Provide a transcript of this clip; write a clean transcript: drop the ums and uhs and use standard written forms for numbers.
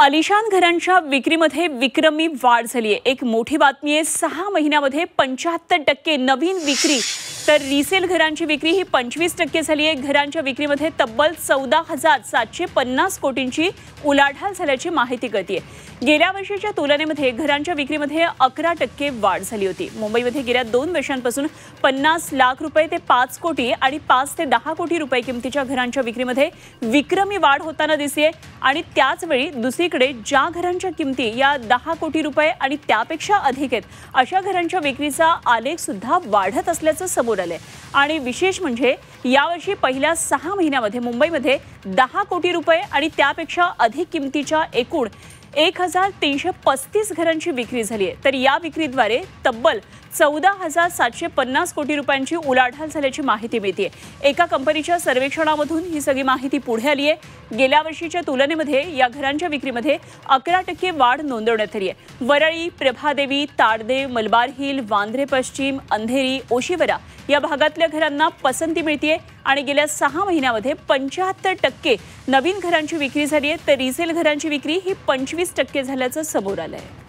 आलिशान घरांच्या विक्रीमध्ये विक्रमी वाढ झाली आहे। एक मोठी बातमी आहे, 6 महिन्यामध्ये 75% नवीन विक्री। तर रिसेल घरांची विक्री ही 25% झाली आहे। घरांच्या विक्रीमध्ये तब्बल 14,750 कोटींची उलाढाल झाल्याची माहिती कळते। गेल्या वर्षीच्या तुलनेमध्ये घरांच्या विक्रीमध्ये 11% वाढ झाली होती। मुंबईमध्ये गेल्या 2 वर्षांपासून 50 लाख रुपये ते 5 कोटी आणि 5 ते 10 कोटी रुपये किमतीच्या घरांच्या विक्रीमध्ये विक्रमी वाढ होताना दिसते आणि त्याच वेळी दुसरीकडे ज्या घरांच्या किमती या 10 कोटी रुपये आणि त्यापेक्षा अधिक आहेत अशा घरांच्या विक्रीचा आलेख सुद्धा वाढत असल्याचं समोर आले। आणि विशेष म्हणजे यावर्षी पहिल्या 6 महिन्यामध्ये मुंबईमध्ये 10 कोटी रुपये आणि त्यापेक्षा अधिक किमतीच्या एकूण 1335 घरांची विक्री झाली आहे। तर या विक्रीद्वारे तब्बल 14,750 कोटी रुपयांची उलाढाल झाल्याची माहिती मिळते। एका कंपनीच्या सर्वेक्षणामधून ही सगळी माहिती पुढे आली आहे। गेल्या वर्षीच्या तुलनेमध्ये या घरांच्या विक्रीमध्ये 11% वाढ नोंदवण्यात आली आहे। वरळी, प्रभादेवी, ताडदेव, मलबार हिल, वांद्रे पश्चिम, अंधेरी, ओशिवरा या भागातल्या घरांना पसंती मिळते आणि गेल्या 6 महिन्यामध्ये 75% नवीन घरांची विक्री झाली आहे। तर रिसेल घरांची विक्री ही 25% झाल्याचं समोर आलं आहे।